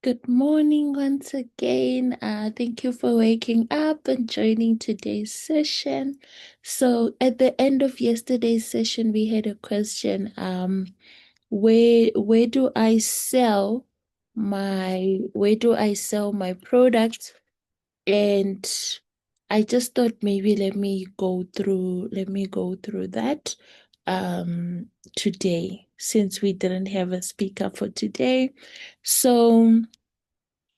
Good morning once again. Thank you for waking up and joining today's session. So, at the end of yesterday's session, we had a question. Where do I sell my products? And I just thought maybe let me go through that today since we didn't have a speaker for today. So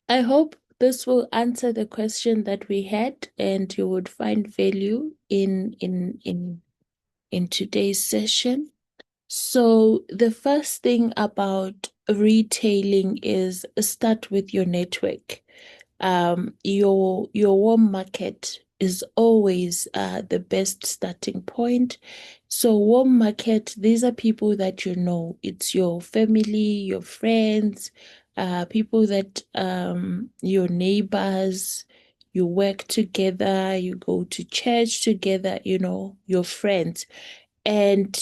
I hope this will answer the question that we had, and you would find value in today's session. So the first thing about retailing is start with your network. Your warm market is always the best starting point. So warm market, these are people that you know. It's your family, your friends, people that your neighbors, you work together, you go to church together, your friends. And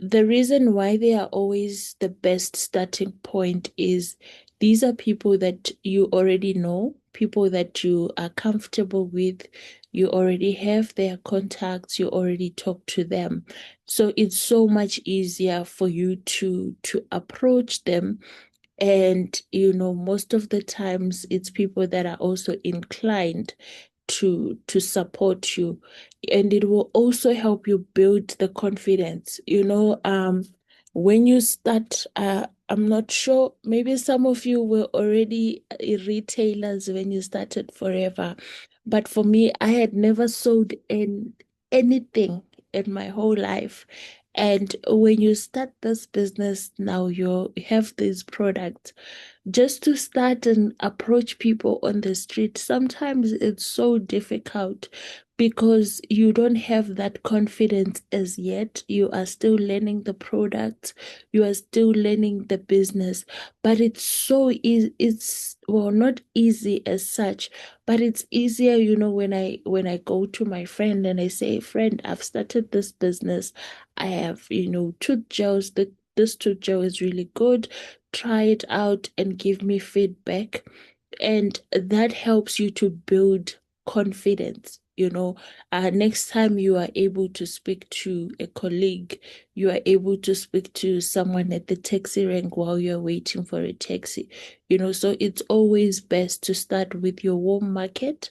the reason why they are always the best starting point is these are people that you already know, people that you are comfortable with, you already have their contacts, you already talk to them. So it's so much easier for you to approach them, and most of the times it's people that are also inclined to support you, and it will also help you build the confidence. When you start, I'm not sure, maybe some of you were already retailers when you started forever, but for me, I had never sold anything in my whole life. And when you start this business now, you have these products just to start and approach people on the street. Sometimes it's so difficult because you don't have that confidence as yet. You are still learning the product, you are still learning the business, but it's so easy. It's, well, not easy as such, but it's easier, when I go to my friend and I say, friend, I've started this business. I have, tooth gels. This tooth gel is really good, try it out and give me feedback. And that helps you to build confidence. Next time you are able to speak to a colleague, you are able to speak to someone at the taxi rank while you're waiting for a taxi. So it's always best to start with your warm market,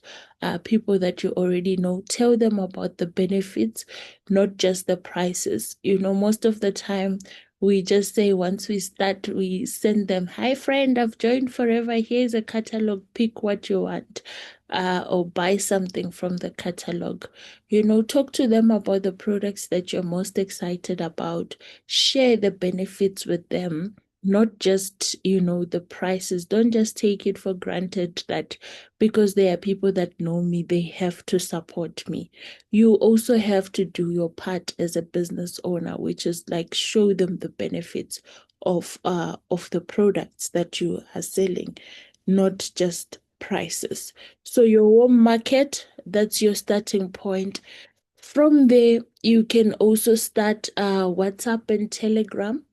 people that you already know. Tell them about the benefits, not just the prices. Most of the time, we just say once we start, we send them, hi, friend, I've joined Forever. Here's a catalog. Pick what you want, or buy something from the catalog. Talk to them about the products that you're most excited about. Share the benefits with them, not just, the prices. Don't just take it for granted that because there are people that know me, they have to support me. You also have to do your part as a business owner, which is like show them the benefits of the products that you are selling, not just prices. So your home market, that's your starting point. From there, you can also start WhatsApp and Telegram.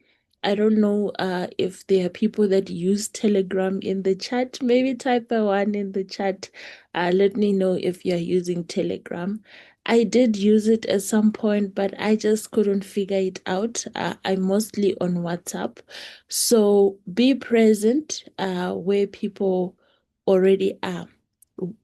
I don't know if there are people that use Telegram in the chat. Maybe type a one in the chat. Let me know if you're using Telegram. I did use it at some point, but I just couldn't figure it out. I'm mostly on WhatsApp. So be present where people already are,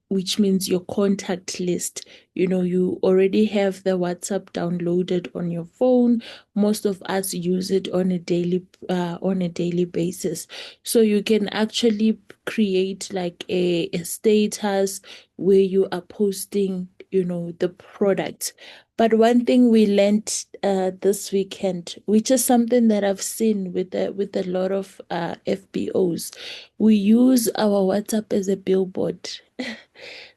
which means your contact list. You already have the WhatsApp downloaded on your phone. Most of us use it on a daily basis. So you can actually create like a status where you are posting, the product. But one thing we learned this weekend, which is something that I've seen with a lot of FBOs, we use our WhatsApp as a billboard.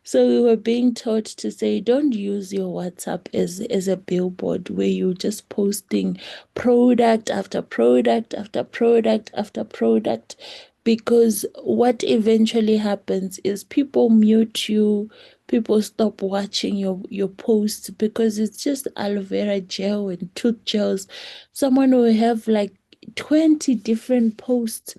So we were being taught to say, don't use your WhatsApp as a billboard where you're just posting product after product after product after product. Because what eventually happens is people mute you, people stop watching your posts because it's just aloe vera gel and tooth gels. Someone will have like 20 different posts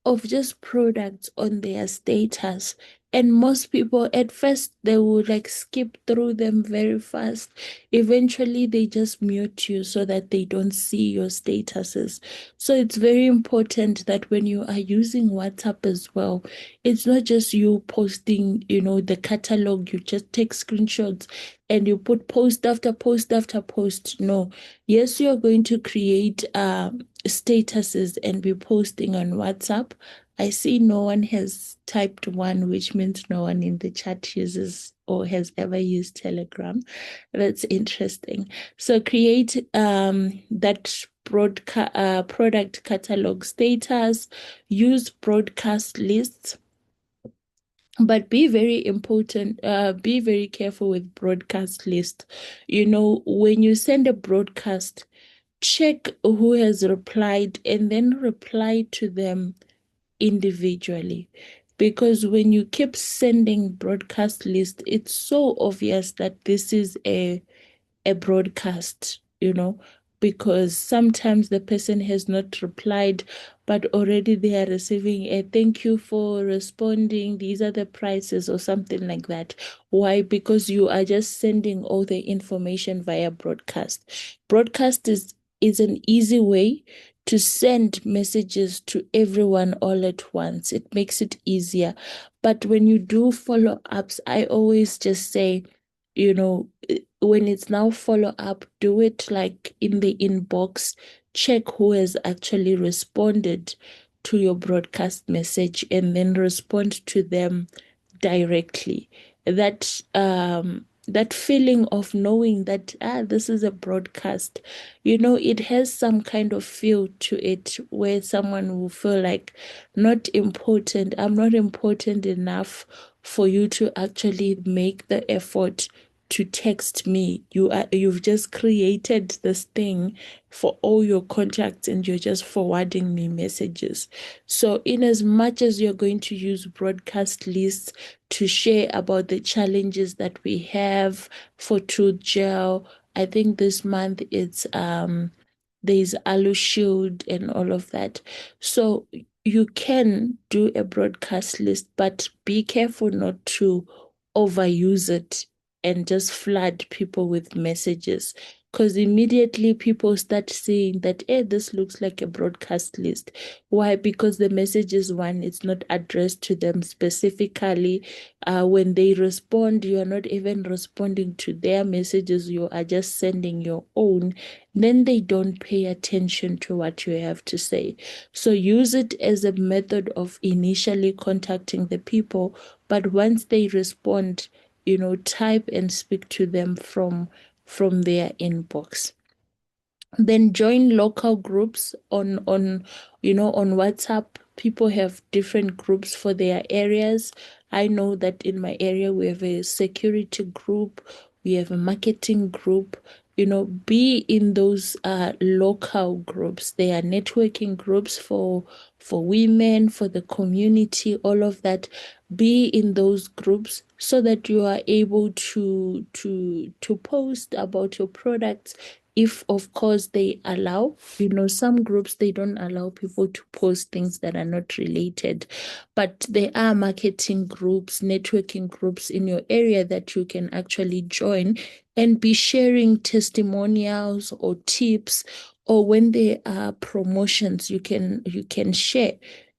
of just products on their status. And most people, at first, they will like skip through them very fast. Eventually, they just mute you so that they don't see your statuses. So it's very important that when you are using WhatsApp as well, it's not just you posting, the catalog, you just take screenshots and you put post after post after post. No. Yes, you're going to create statuses and be posting on WhatsApp. I see no one has typed one, which means no one in the chat uses or has ever used Telegram. That's interesting. So create that product catalog status, use broadcast lists, but be very careful with broadcast list. When you send a broadcast, check who has replied and then reply to them individually. Because when you keep sending broadcast list, it's so obvious that this is a broadcast, because sometimes the person has not replied, but already they are receiving a thank you for responding. These are the prices or something like that. Why? Because you are just sending all the information via broadcast. Broadcast is an easy way to send messages to everyone all at once. It makes it easier. But when you do follow ups, I always just say, when it's now follow up, do it like in the inbox. Check who has actually responded to your broadcast message and then respond to them directly. That feeling of knowing that this is a broadcast, it has some kind of feel to it where someone will feel like not important. I'm not important enough for you to actually make the effort to text me. You've just created this thing for all your contacts and you're just forwarding me messages. So in as much as you're going to use broadcast lists to share about the challenges that we have for Truth Gel, I think this month it's there's Alu Shield and all of that. So you can do a broadcast list, but be careful not to overuse it and just flood people with messages. Because immediately people start saying that, hey, this looks like a broadcast list. Why? Because the messages, one, it's not addressed to them specifically. When they respond, you are not even responding to their messages. You are just sending your own. Then they don't pay attention to what you have to say. So use it as a method of initially contacting the people, but once they respond, type and speak to them from their inbox. Then join local groups on WhatsApp. People have different groups for their areas. I know that in my area we have a security group, we have a marketing group. Be in those local groups. They are networking groups for women, for the community, all of that. Be in those groups so that you are able to post about your products, if of course they allow. Some groups, they don't allow people to post things that are not related, but there are marketing groups, networking groups in your area that you can actually join and be sharing testimonials or tips, or when there are promotions, you can share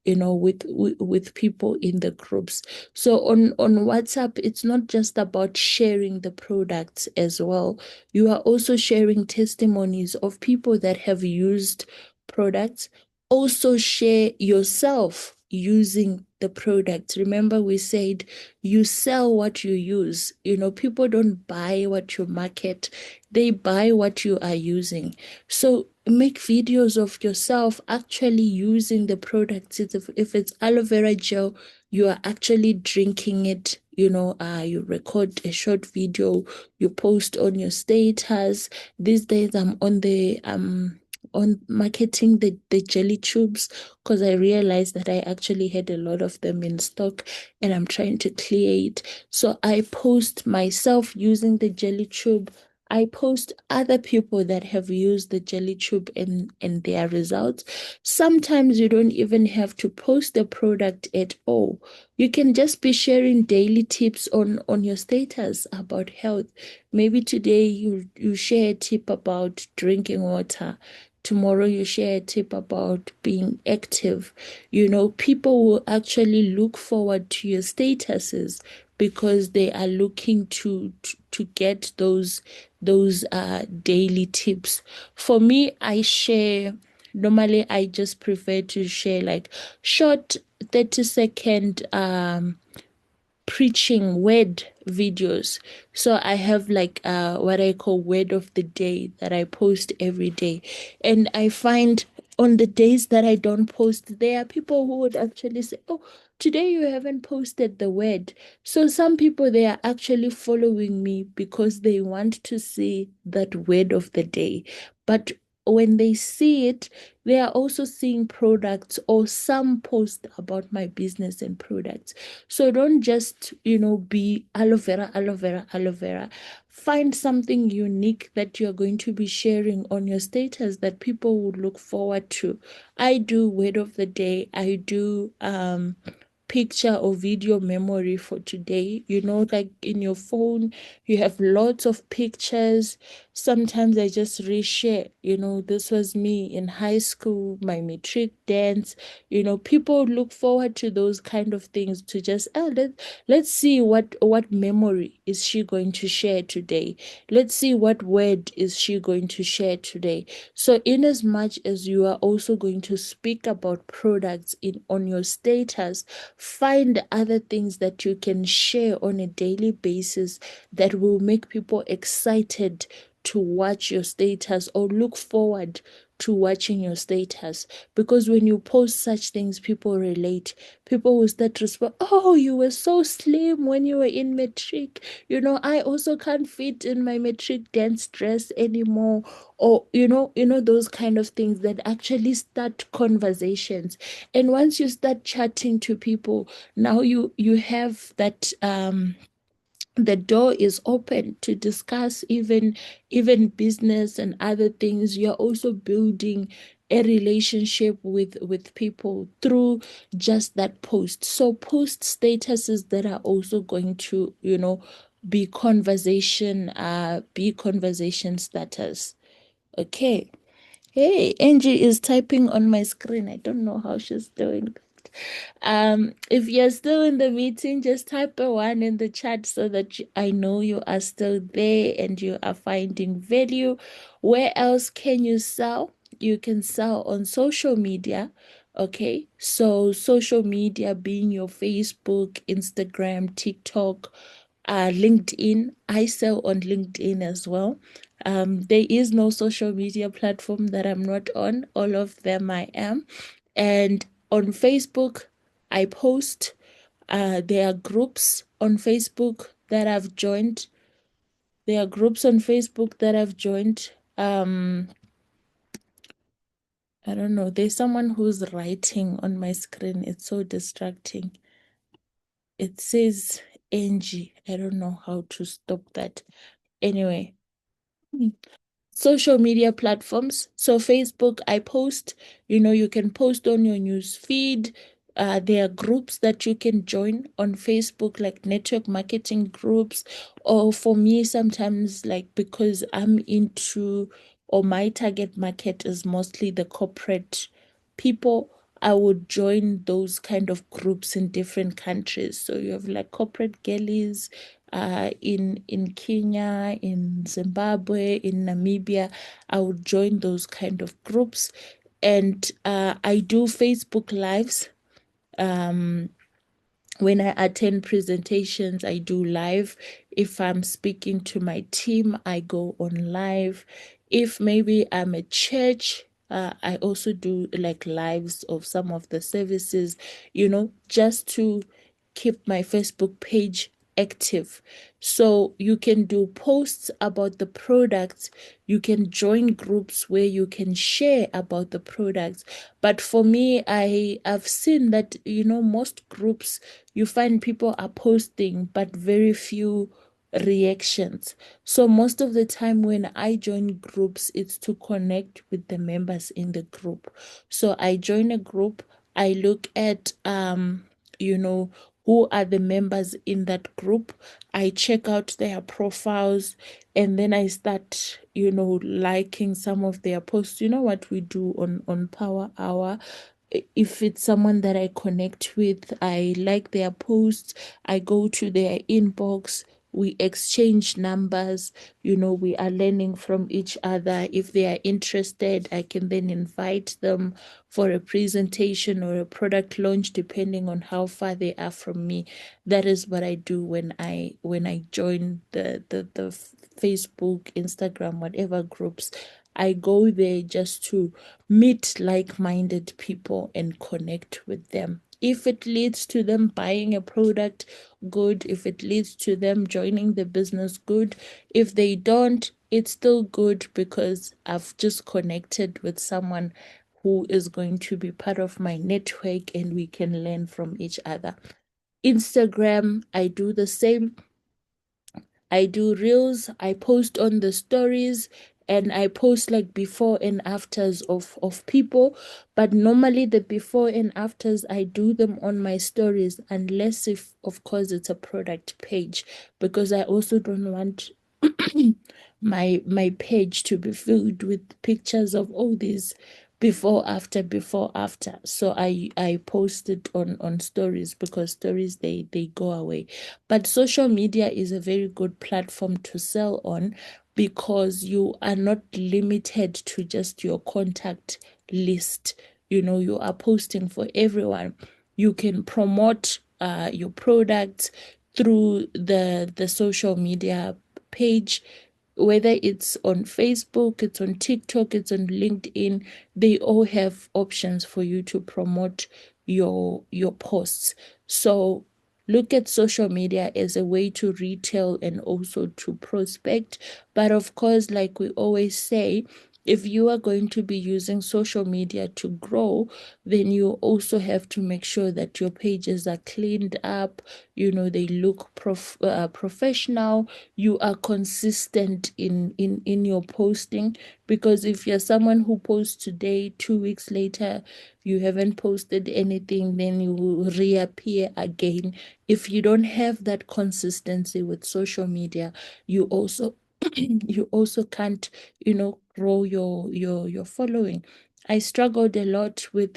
with people in the groups. So on WhatsApp, it's not just about sharing the products as well. You are also sharing testimonies of people that have used products. Also share yourself using the product. Remember, we said you sell what you use. People don't buy what you market, they buy what you are using. So make videos of yourself actually using the products. If it's aloe vera gel, you are actually drinking it. You record a short video, you post on your status. These days I'm on marketing the jelly tubes, because I realized that I actually had a lot of them in stock and I'm trying to clear it. So I post myself using the jelly tube. I post other people that have used the jelly tube and their results. Sometimes you don't even have to post the product at all. You can just be sharing daily tips on your status about health. Maybe today you share a tip about drinking water. Tomorrow you share a tip about being active. People will actually look forward to your statuses because they are looking to get those daily tips. For me, normally I just prefer to share like short 30-second preaching word videos. So I have like what I call word of the day that I post every day. And I find on the days that I don't post, there are people who would actually say, "Oh, today you haven't posted the word." So some people, they are actually following me because they want to see that word of the day. But when they see it, they are also seeing products or some post about my business and products. So don't just, be aloe vera, aloe vera, aloe vera. Find something unique that you're going to be sharing on your status that people would look forward to. I do word of the day. I do picture or video memory for today. Like in your phone, you have lots of pictures. Sometimes I just reshare, this was me in high school, my matric dance. People look forward to those kind of things to just, let's see what memory is she going to share today. Let's see what word is she going to share today. So in as much as you are also going to speak about products in on your status, find other things that you can share on a daily basis that will make people excited to watch your status or look forward to watching your status. Because when you post such things, people relate. People will start to respond, "Oh, you were so slim when you were in matric. I also can't fit in my matric dance dress anymore." Or, those kind of things that actually start conversations. And once you start chatting to people, now you have that the door is open to discuss even business and other things. You're also building a relationship with people through just that post. So post statuses that are also going to be conversation status. Okay. Hey, Angie is typing on my screen. I don't know how she's doing. If you're still in the meeting, just type a one in the chat so that I know you are still there and you are finding value. Where else can you sell? You can sell on social media. Okay, so social media being your Facebook, Instagram, TikTok, LinkedIn. I sell on LinkedIn as well. There is no social media platform that I'm not on. All of them I am. And on Facebook, I post. There are groups on Facebook that I've joined. There are groups on Facebook that I've joined. I don't know. There's someone who's writing on my screen. It's so distracting. It says Angie. I don't know how to stop that. Anyway, social media platforms. So Facebook, I post, you can post on your news feed. There are groups that you can join on Facebook, like network marketing groups. Or for me, sometimes like because I'm into or my target market is mostly the corporate people, I would join those kind of groups in different countries. So you have like corporate galleys in Kenya, in Zimbabwe, in Namibia. I would join those kind of groups. And I do Facebook lives. Um, when I attend presentations, I do live. If I'm speaking to my team, I go on live. If maybe I'm a church, I also do like lives of some of the services, just to keep my Facebook page active. So you can do posts about the products. You can join groups where you can share about the products. But for me, I've seen that, most groups you find people are posting, but very few reactions. So most of the time when I join groups, it's to connect with the members in the group. So I join a group, I look at you know, who are the members in that group. I check out their profiles and then I start, liking some of their posts. You know what we do on Power Hour? If it's someone that I connect with, I like their posts, I go to their inbox, we exchange numbers, we are learning from each other. If they are interested, I can then invite them for a presentation or a product launch, depending on how far they are from me. That is what I do when I join the Facebook, Instagram, whatever groups. I go there just to meet like-minded people and connect with them. If it leads to them buying a product, good. If it leads to them joining the business, good. If they don't, it's still good because I've just connected with someone who is going to be part of my network and we can learn from each other. Instagram, I do the same. I do reels, I post on the stories, and I post like before and afters of people. But normally the before and afters, I do them on my stories, unless if of course it's a product page, because I also don't want my page to be filled with pictures of all these before after. So I post it on stories, because stories they go away. But social media is a very good platform to sell on, because you are not limited to just your contact list. You are posting for everyone. You can promote your products through the social media page, whether it's on Facebook, it's on TikTok, it's on LinkedIn. They all have options for you to promote your posts. So look at social media as a way to retail and also to prospect. But of course, like we always say, if you are going to be using social media to grow, then you also have to make sure that your pages are cleaned up, they look professional, you are consistent in your posting. Because if you're someone who posts today, 2 weeks later you haven't posted anything, then you will reappear again. If you don't have that consistency with social media, you also you also can't, grow your following. I struggled a lot with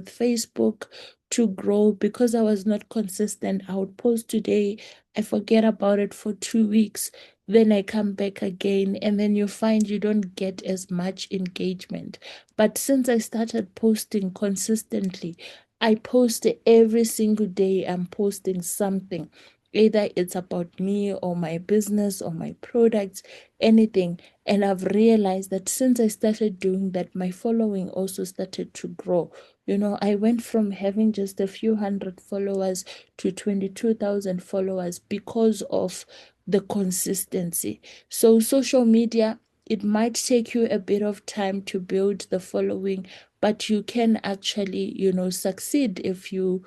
Facebook to grow, because I was not consistent. I would post today, I forget about it for 2 weeks, then I come back again, and then you find you don't get as much engagement. But since I started posting consistently, I post every single day. I'm posting something. Either it's about me or my business or my products, anything. And I've realized that since I started doing that, my following also started to grow. I went from having just a few hundred followers to 22,000 followers because of the consistency. So, social media, it might take you a bit of time to build the following, but you can actually, succeed if you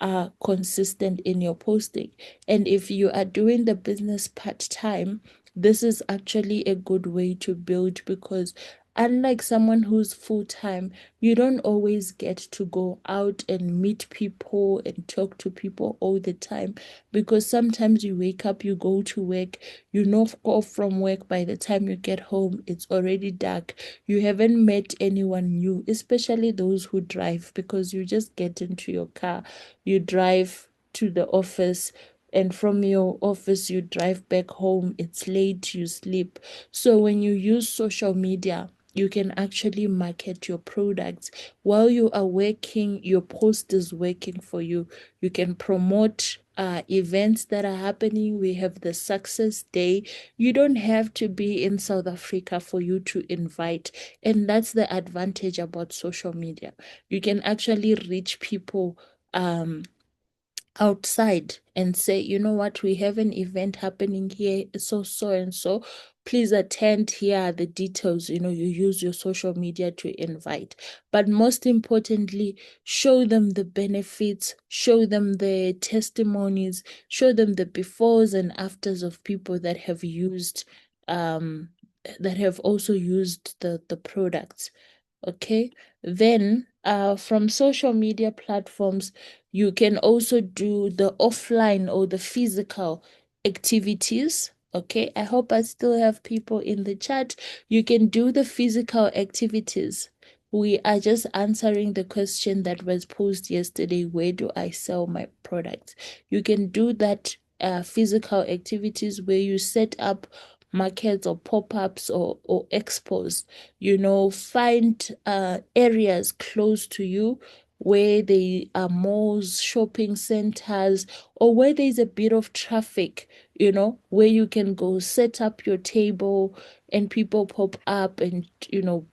are consistent in your posting. And if you are doing the business part-time, this is actually a good way to build, because unlike someone who's full-time, you don't always get to go out and meet people and talk to people all the time, because sometimes you wake up, you go to work, you knock off from work, by the time you get home, it's already dark. You haven't met anyone new, especially those who drive, because you just get into your car, you drive to the office, and from your office you drive back home, it's late, you sleep. So when you use social media, you can actually market your products while you are working. Your post is working for you. You can promote events that are happening. We have the Success Day. You don't have to be in South Africa for you to invite. And that's the advantage about social media. You can actually reach people outside and say, you know what, we have an event happening here, so and so. please attend. Here are the details. You use your social media to invite. But most importantly, show them the benefits, show them the testimonies, show them the befores and afters of people that have used, um, that have also used the products. Okay. Then, from social media platforms, you can also do the offline or the physical activities. Okay. I hope I still have people in the chat. You can do the physical activities. We are just answering the question that was posed yesterday. Where do I sell my products? You can do that physical activities where you set up markets or pop-ups or expos. Find areas close to you where there are malls, shopping centers, or where there's a bit of traffic, where you can go set up your table and people pop up and,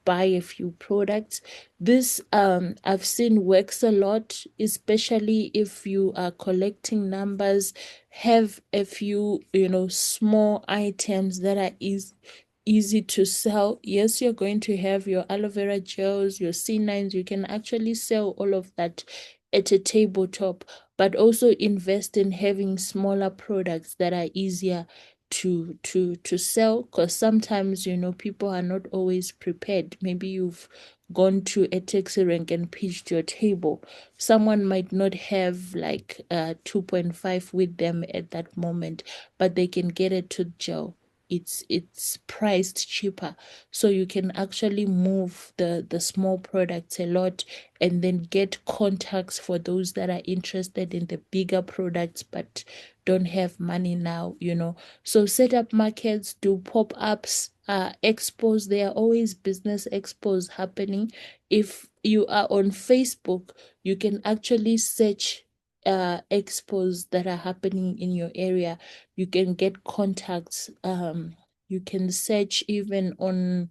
buy a few products. This, I've seen works a lot, especially if you are collecting numbers, have a few, small items that are easy to sell. Yes, you're going to have your aloe vera gels, your C9s. You can actually sell all of that at a tabletop, but also invest in having smaller products that are easier to sell, because sometimes people are not always prepared. Maybe you've gone to a taxi rank and pitched your table. Someone might not have like 2.5 with them at that moment, but they can get a tooth gel. It's priced cheaper, so you can actually move the small products a lot, and then get contacts for those that are interested in the bigger products but don't have money now. So set up markets, do pop-ups, expos. There are always business expos happening. If you are on Facebook, you can actually search expos that are happening in your area. You can get contacts. You can search even on,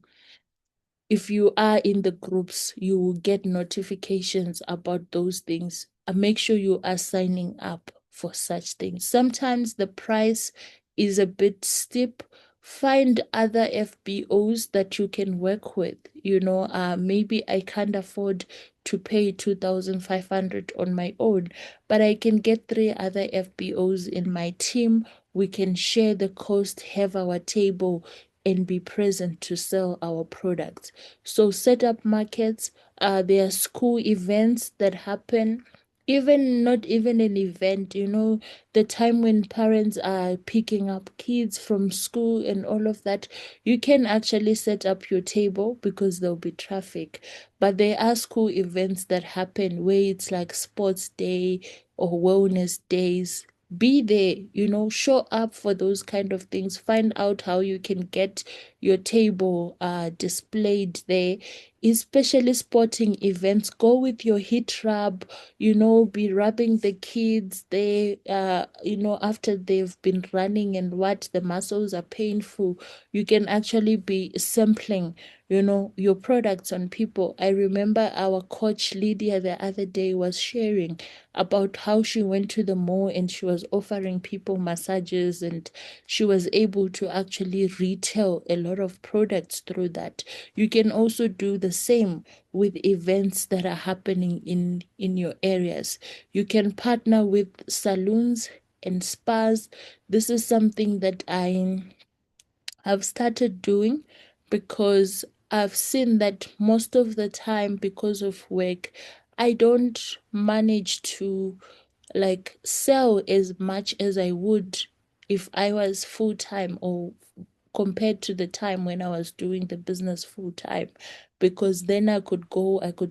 if you are in the groups, you will get notifications about those things. And make sure you are signing up for such things. Sometimes the price is a bit steep. Find other FBOs that you can work with. Maybe I can't afford to pay 2,500 on my own, but I can get three other FBOs in my team. We can share the cost, have our table, and be present to sell our products. So set up markets. There are school events that happen. Even not even an event, the time when parents are picking up kids from school and all of that, you can actually set up your table because there'll be traffic. But there are school events that happen where it's like sports day or wellness days. Be there, show up for those kind of things. Find out how you can get your table displayed there, especially sporting events. Go with your heat rub, be rubbing the kids there, after they've been running and what the muscles are painful. You can actually be sampling, your products on people. I remember our coach Lydia the other day was sharing about how she went to the mall and she was offering people massages, and she was able to actually retail a lot of products through that. You can also do the same with events that are happening in your areas. You can partner with salons and spas. This is something that I've started doing because I've seen that most of the time, because of work, I don't manage to like sell as much as I would if I was full time, or compared to the time when I was doing the business full time, because then I could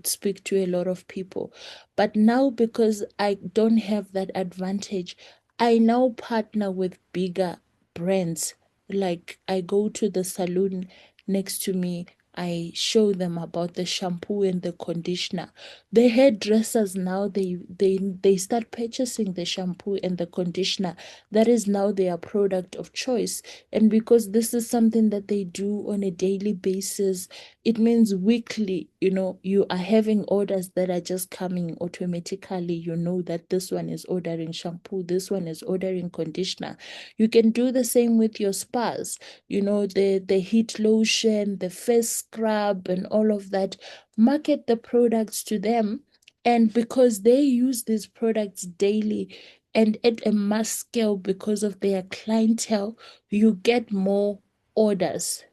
speak to a lot of people. But now, because I don't have that advantage, I now partner with bigger brands. Like I go to the salon next to me. I show them about the shampoo and the conditioner. The hairdressers now they start purchasing the shampoo and the conditioner. That is now their product of choice. And because this is something that they do on a daily basis, it means weekly, you are having orders that are just coming automatically. You know that this one is ordering shampoo, this one is ordering conditioner. You can do the same with your spas, the heat lotion, the face scrub, and all of that. Market the products to them. And because they use these products daily and at a mass scale because of their clientele, you get more orders,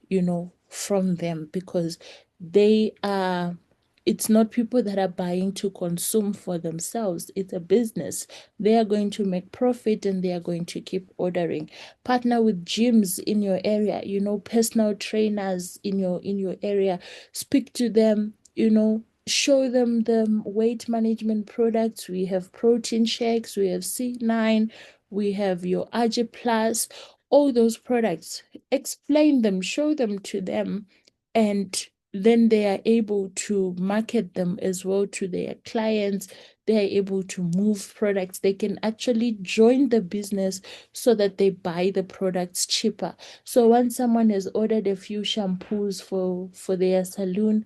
from them because they are, it's not people that are buying to consume for themselves. It's a business. They are going to make profit and they are going to keep ordering. Partner with gyms in your area, personal trainers in your area. Speak to them, show them the weight management products. We have protein shakes, we have C9, we have your AG Plus, all those products. Explain them, show them to them, and then they are able to market them as well to their clients. They are able to move products. They can actually join the business so that they buy the products cheaper. So once someone has ordered a few shampoos for their salon,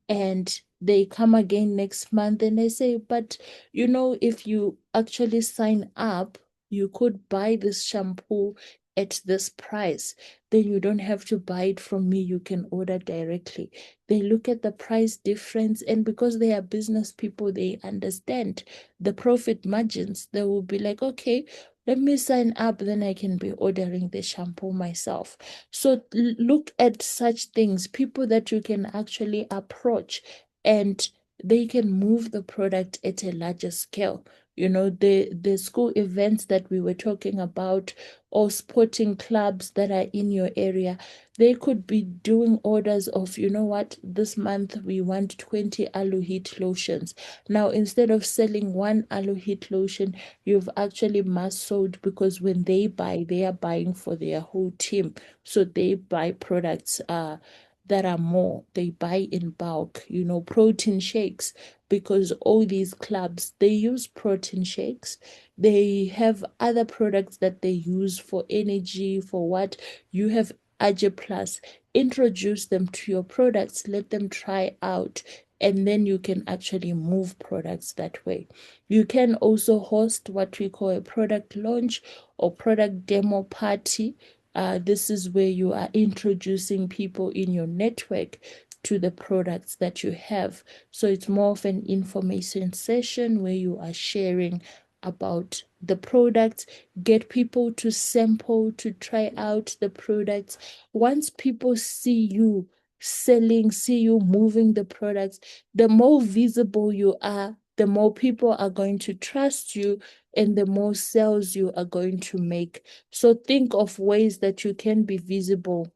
and they come again next month and they say, but if you actually sign up, you could buy this shampoo at this price. Then you don't have to buy it from me. You can order directly. They look at the price difference, and because they are business people, they understand the profit margins. They will be like, okay, let me sign up, then I can be ordering the shampoo myself. So look at such things, people that you can actually approach, and they can move the product at a larger scale. The school events that we were talking about, or sporting clubs that are in your area, they could be doing orders of, what, this month we want 20 aloe heat lotions. Now, instead of selling one aloe heat lotion, you've actually mass sold, because when they buy, they are buying for their whole team. So they buy products that are more. They buy in bulk, protein shakes, because all these clubs, they use protein shakes. They have other products that they use for energy, for what you have. AG Plus, introduce them to your products, let them try out, and then you can actually move products that way. You can also host what we call a product launch or product demo party. This is where you are introducing people in your network to the products that you have. So it's more of an information session where you are sharing about the products, get people to sample, to try out the products. Once people see you selling, see you moving the products, the more visible you are, the more people are going to trust you, and the more sales you are going to make. So think of ways that you can be visible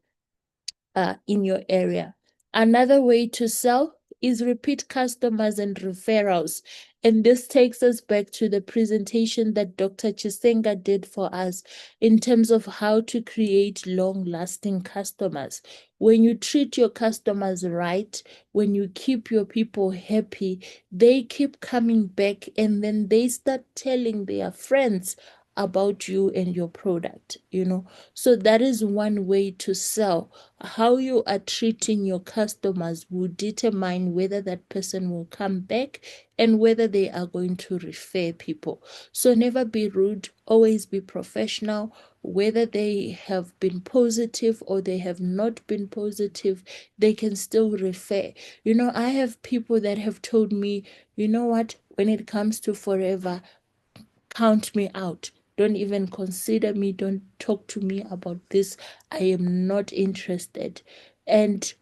in your area. Another way to sell is repeat customers and referrals. And this takes us back to the presentation that Dr. Chisenga did for us in terms of how to create long-lasting customers. When you treat your customers right, when you keep your people happy, they keep coming back, and then they start telling their friends about you and your product. So that is one way to sell. How you are treating your customers will determine whether that person will come back and whether they are going to refer people. So never be rude, always be professional. Whether they have been positive or they have not been positive, they can still refer. I have people that have told me, what, when it comes to Forever, count me out. Don't even consider me. Don't talk to me about this. I am not interested. And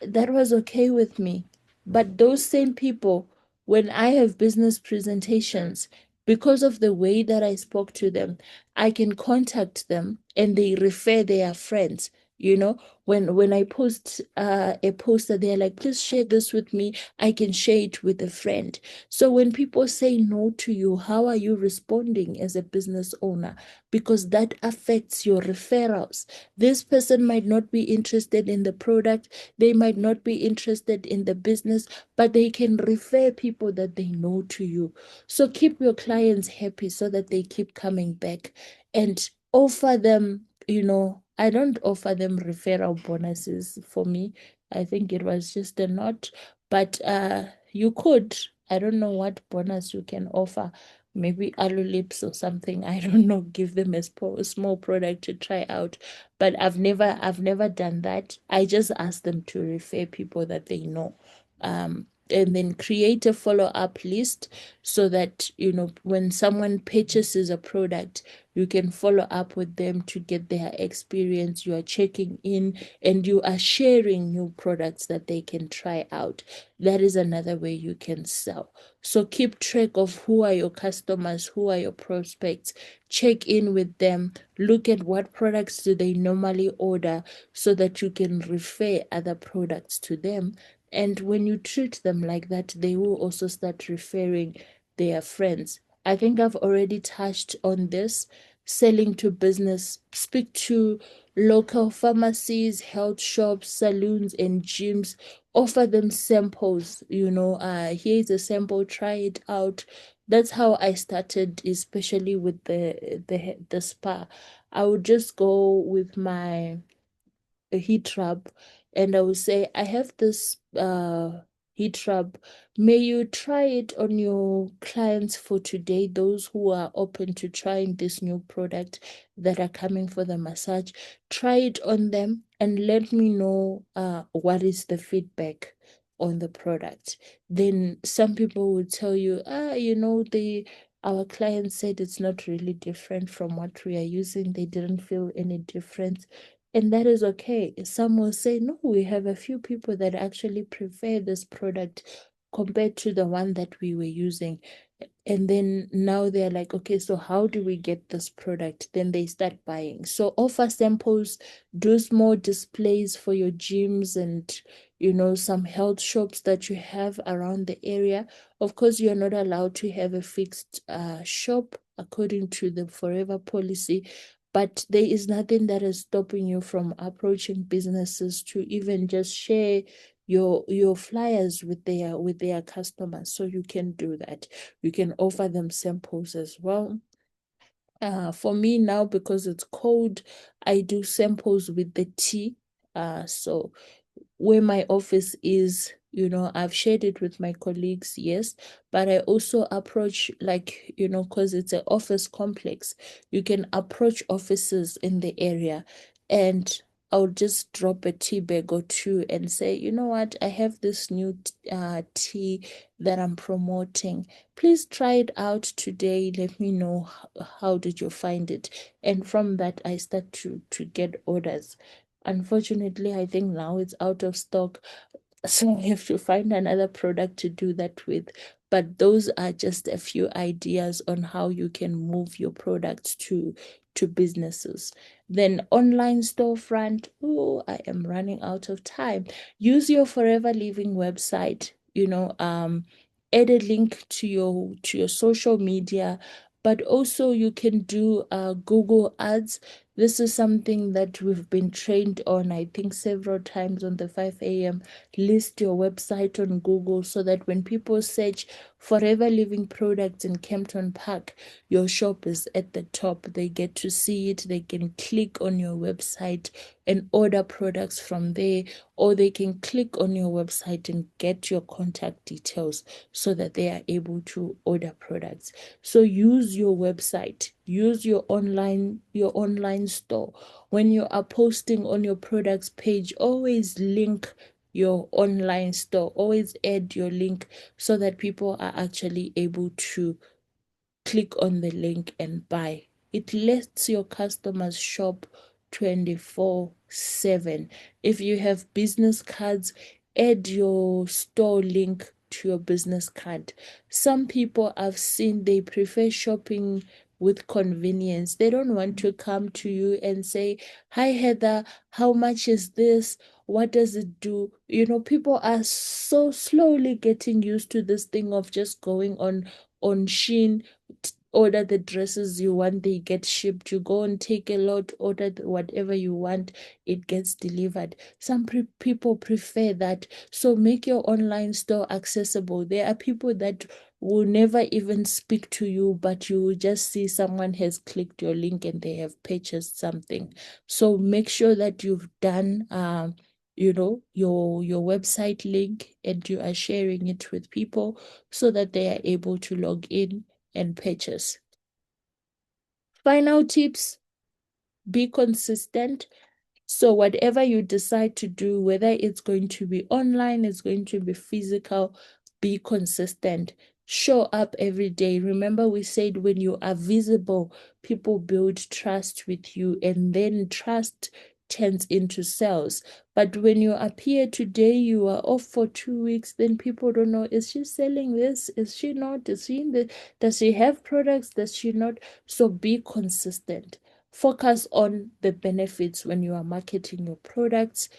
that was okay with me. But those same people, when I have business presentations, because of the way that I spoke to them, I can contact them and they refer their friends. You know, when I post a poster, they're like, please share this with me. I can share it with a friend. So when people say no to you, how are you responding as a business owner? Because that affects your referrals. This person might not be interested in the product, they might not be interested in the business, but they can refer people that they know to you. So keep your clients happy so that they keep coming back, and offer them, I don't offer them referral bonuses. For me, I think it was just a not, but you could. I don't know what bonus you can offer. Maybe alu lips or something. I don't know. Give them a small product to try out. But I've never done that. I just ask them to refer people that they know. And then create a follow-up list so that, when someone purchases a product, you can follow up with them to get their experience. You are checking in and you are sharing new products that they can try out. That is another way you can sell. So keep track of who are your customers, who are your prospects, check in with them, look at what products do they normally order so that you can refer other products to them. And when you treat them like that, they will also start referring their friends. I think I've already touched on this. Selling to business, speak to local pharmacies, health shops, salons, and gyms. Offer them samples. Here's a sample, try it out. That's how I started, especially with the spa. I would just go with my a heat rub, and I will say, I have this heat rub. May you try it on your clients for today, those who are open to trying this new product that are coming for the massage. Try it on them and let me know what is the feedback on the product. Then some people will tell you, the our client said it's not really different from what we are using. They didn't feel any difference, and that is okay. Some will say, no, we have a few people that actually prefer this product compared to the one that we were using. And then now they're like, okay, so how do we get this product? Then they start buying. So offer samples, do small displays for your gyms and, some health shops that you have around the area. Of course, you're not allowed to have a fixed shop according to the Forever policy, but there is nothing that is stopping you from approaching businesses to even just share your flyers with their customers. So you can do that. You can offer them samples as well. For me now, because it's cold, I do samples with the tea. So where my office is, I've shared it with my colleagues, yes, but I also approach, like, because it's an office complex, you can approach offices in the area, and I'll just drop a tea bag or two and say, you know what, I have this new tea that I'm promoting. Please try it out today. Let me know how did you find it. And from that, I start to get orders. Unfortunately, I think now it's out of stock, so I have to find another product to do that with. But those are just a few ideas on how you can move your products to businesses. Then online storefront. Oh, I am running out of time. Use your Forever Living website. Add a link to your social media, but also you can do Google Ads. This is something that we've been trained on, I think, several times on the 5 a.m. List your website on Google so that when people search Forever Living products in Kempton Park, your shop is at the top. They get to see it. They can click on your website and order products from there, or they can click on your website and get your contact details so that they are able to order products. So use your website, use your online store. When you are posting on your products page, always link your online store. Always add your link so that people are actually able to click on the link and buy. It lets your customers shop 24/7. If you have business cards, add your store link to your business card. Some people I've seen, they prefer shopping with convenience. They don't want to come to you and say, "Hi, Heather, how much is this? What does it do?" People are so slowly getting used to this thing of just going on Shein, order the dresses you want, they get shipped. You go and take a lot, order whatever you want, it gets delivered. Some people prefer that. So make your online store accessible. There are people that will never even speak to you, but you will just see someone has clicked your link and they have purchased something. So make sure that you've done your website link and you are sharing it with people so that they are able to log in and purchase. Final tips: be consistent. So whatever you decide to do, whether it's going to be online, it's going to be physical, be consistent. Show up every day. Remember, we said when you are visible, people build trust with you, and then trust turns into sales. But when you appear today, you are off for 2 weeks, then people don't know, is she selling this? Is she not? Is she in the, does she have products? Does she not? So be consistent. Focus on the benefits when you are marketing your products.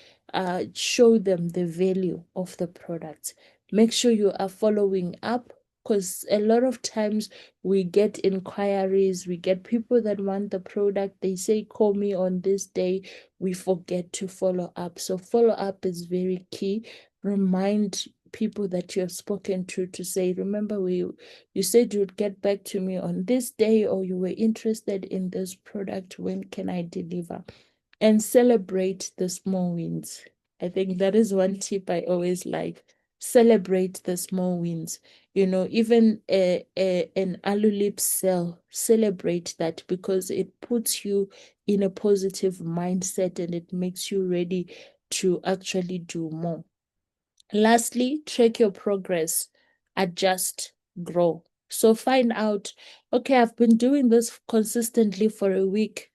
Show them the value of the products. Make sure you are following up, because a lot of times we get inquiries, we get people that want the product. They say, call me on this day. We forget to follow up. So follow up is very key. Remind people that you have spoken to say, remember, you said you'd get back to me on this day, or you were interested in this product. When can I deliver? And celebrate the small wins. I think that is one tip I always like. Celebrate the small wins. Even an alulip sale, celebrate that, because it puts you in a positive mindset and it makes you ready to actually do more. Lastly, track your progress, adjust, grow. So find out, okay, I've been doing this consistently for a week.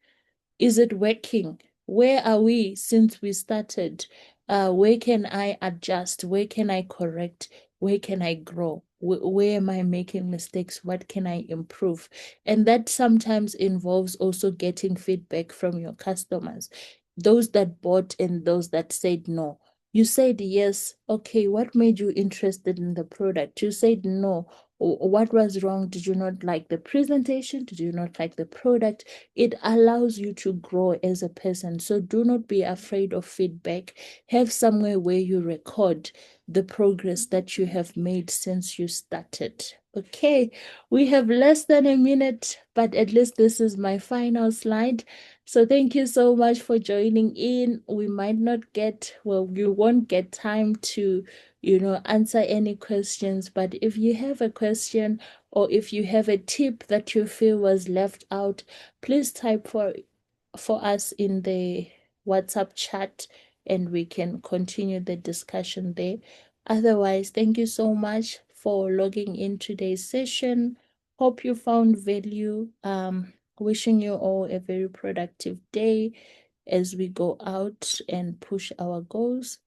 Is it working? Where are we since we started? Where can I adjust? Where can I correct? Where can I grow? Where am I making mistakes? What can I improve? And that sometimes involves also getting feedback from your customers, those that bought and those that said no. You said yes. Okay, what made you interested in the product? You said no. What was wrong? Did you not like the presentation? Did you not like the product? It allows you to grow as a person. So do not be afraid of feedback. Have somewhere where you record the progress that you have made since you started. Okay, we have less than a minute, but at least this is my final slide. So thank you so much for joining in. We might not get, well, you won't get time to, answer any questions, but if you have a question or if you have a tip that you feel was left out, please type for us in the WhatsApp chat and we can continue the discussion there. Otherwise, thank you so much for logging in today's session. Hope you found value. Wishing you all a very productive day as we go out and push our goals.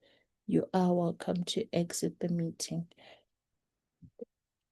You are welcome to exit the meeting.